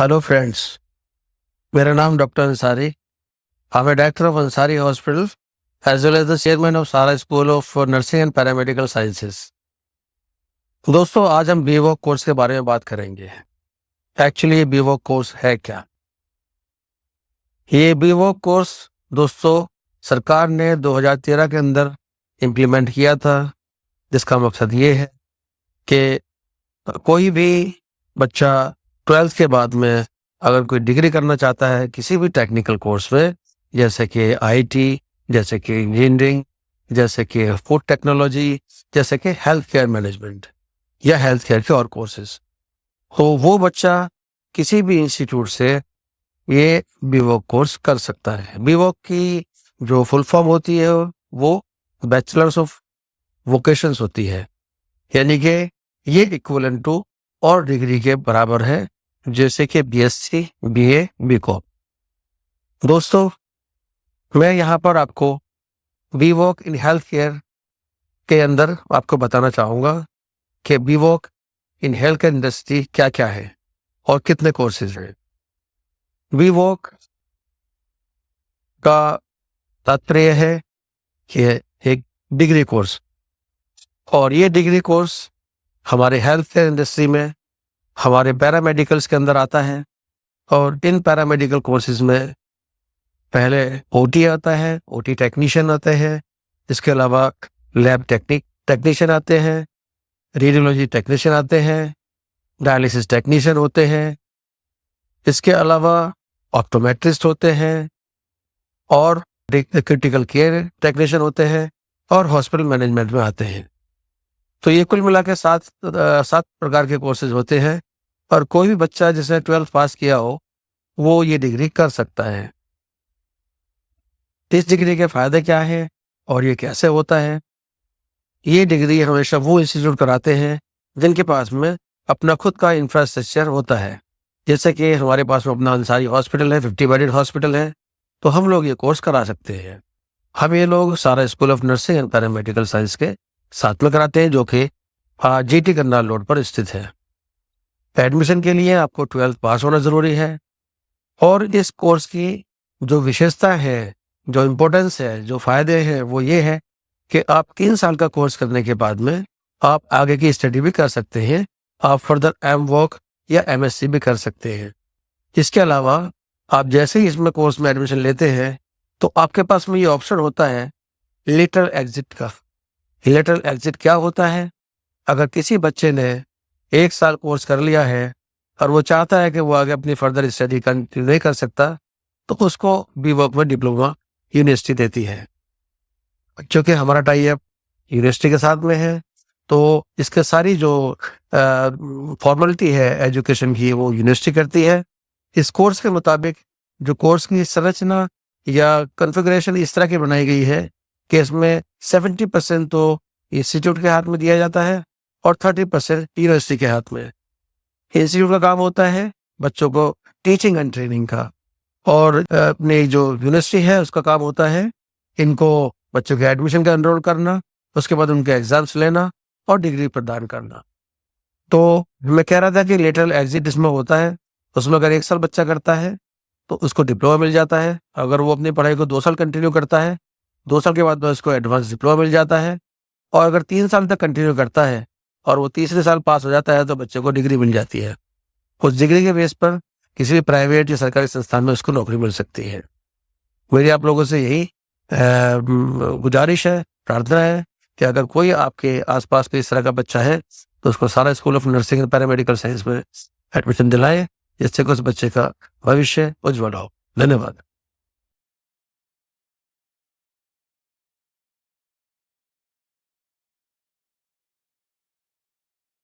Hello friends, मेरा नाम doctor Ansari. I am director of Ansari hospital as well as the chairman of Sara school of nursing and paramedical sciences. दोस्तों, आज हम बीवॉक course के बारे में बात करेंगे। एक्चुअली ये बीवॉक कोर्स है क्या? ये बीवॉक कोर्स दोस्तों सरकार ने 2013 के अंदर इम्प्लीमेंट किया था, जिसका मकसद ये है कि कोई भी बच्चा 12th के बाद में अगर कोई डिग्री करना चाहता है किसी भी टेक्निकल कोर्स में, जैसे कि आईटी, जैसे कि इंजीनियरिंग, जैसे कि फूड टेक्नोलॉजी, जैसे कि हेल्थ केयर मैनेजमेंट या हेल्थ केयर के और कोर्सेज, तो वो बच्चा किसी भी इंस्टीट्यूट से ये बीवॉक कोर्स कर सकता है। बीवॉक की जो फुल फॉर्म होती है वो बैचलर्स ऑफ वोकेशंस होती है, यानी कि ये इक्विवेलेंट टू और डिग्री के बराबर है, जैसे कि बीएससी, बीए, बीकॉम। दोस्तों, मैं यहाँ पर आपको बीवॉक इन हेल्थ केयर के अंदर आपको बताना चाहूँगा कि बीवॉक इन हेल्थ केयर इंडस्ट्री क्या क्या है और कितने कोर्सेज हैं। बीवॉक का तात्पर्य है कि एक डिग्री कोर्स, और ये डिग्री कोर्स हमारे हेल्थ केयर इंडस्ट्री में हमारे पैरामेडिकल्स के अंदर आता है। और इन पैरामेडिकल कोर्सेज में पहले ओटी आता है, ओटी टेक्नीशियन आते हैं, इसके अलावा लैब टेक्नीशियन आते हैं, रेडियोलॉजी टेक्नीशियन आते हैं, डायलिसिस टेक्नीशियन होते हैं, इसके अलावा ऑप्टोमेट्रिस्ट होते हैं और क्रिटिकल केयर टेक्नीशियन होते हैं और हॉस्पिटल मैनेजमेंट में आते हैं। तो ये कुल मिला के सात प्रकार के कोर्सेज होते हैं, और कोई भी बच्चा जिसने 12th पास किया हो वो ये डिग्री कर सकता है। इस डिग्री के फायदे क्या है और ये कैसे होता है? ये डिग्री हमेशा वो इंस्टीट्यूट कराते हैं जिनके पास में अपना खुद का इंफ्रास्ट्रक्चर होता है। जैसे कि हमारे पास में अपना अंसारी हॉस्पिटल है, 50 बेडेड हॉस्पिटल है, तो हम लोग ये कोर्स करा सकते हैं। हम ये लोग सारा school of nursing and paramedical science के साथ में कराते हैं, जो कि जीटी करनाल रोड पर स्थित है। एडमिशन के लिए आपको 12th पास होना जरूरी है, और इस कोर्स की जो विशेषता है, जो इम्पोर्टेंस है, जो फायदे हैं, वो ये है कि आप 3 साल का कोर्स करने के बाद में आप आगे की स्टडी भी कर सकते हैं। आप फर्दर एमवॉक या एमएससी भी कर सकते हैं। इसके अलावा आप जैसे ही इसमें कोर्स में एडमिशन लेते हैं तो आपके पास में ये ऑप्शन होता है लेटरल एग्जिट का। लेटरल एग्जिट क्या होता है? अगर किसी बच्चे ने 1 साल कोर्स कर लिया है और वो चाहता है कि वो आगे अपनी फर्दर स्टडी कंटिन्यू नहीं कर सकता, तो उसको बीवॉक में डिप्लोमा यूनिवर्सिटी देती है। क्योंकि हमारा टाई अप यूनिवर्सिटी के साथ में है, तो इसके सारी जो फॉर्मेलिटी है एजुकेशन की वो यूनिवर्सिटी करती है। इस कोर्स के मुताबिक जो कोर्स की संरचना या कॉन्फ़िगरेशन इस तरह की बनाई गई है कि इसमें 70% तो इंस्टीट्यूट के हाथ में दिया जाता है और 30% यूनिवर्सिटी के हाथ में। इंस्टीट्यूट का काम होता है बच्चों को टीचिंग एंड ट्रेनिंग का, और अपनी जो यूनिवर्सिटी है उसका काम होता है इनको बच्चों के एडमिशन का एनरोल करना, उसके बाद उनके एग्जाम्स लेना और डिग्री प्रदान करना। तो मैं कह रहा था कि लेटरल एग्जिट इसमें होता है, उसमें अगर 1 साल बच्चा करता है तो उसको डिप्लोमा मिल जाता है। अगर वो अपनी पढ़ाई को 2 साल कंटिन्यू करता है, 2 साल के बाद में उसको एडवांस डिप्लोमा मिल जाता है। और अगर 3 साल तक कंटिन्यू करता है और वो तीसरे साल पास हो जाता है तो बच्चे को डिग्री मिल जाती है। उस डिग्री के बेस पर किसी भी प्राइवेट या सरकारी संस्थान में उसको नौकरी मिल सकती है। मेरी आप लोगों से यही गुजारिश है, प्रार्थना है कि अगर कोई आपके आसपास कोई इस तरह का बच्चा है तो उसको सारा school of nursing and paramedical science में एडमिशन दिलाएं, जिससे कि उस बच्चे का भविष्य उज्जवल हो। धन्यवाद।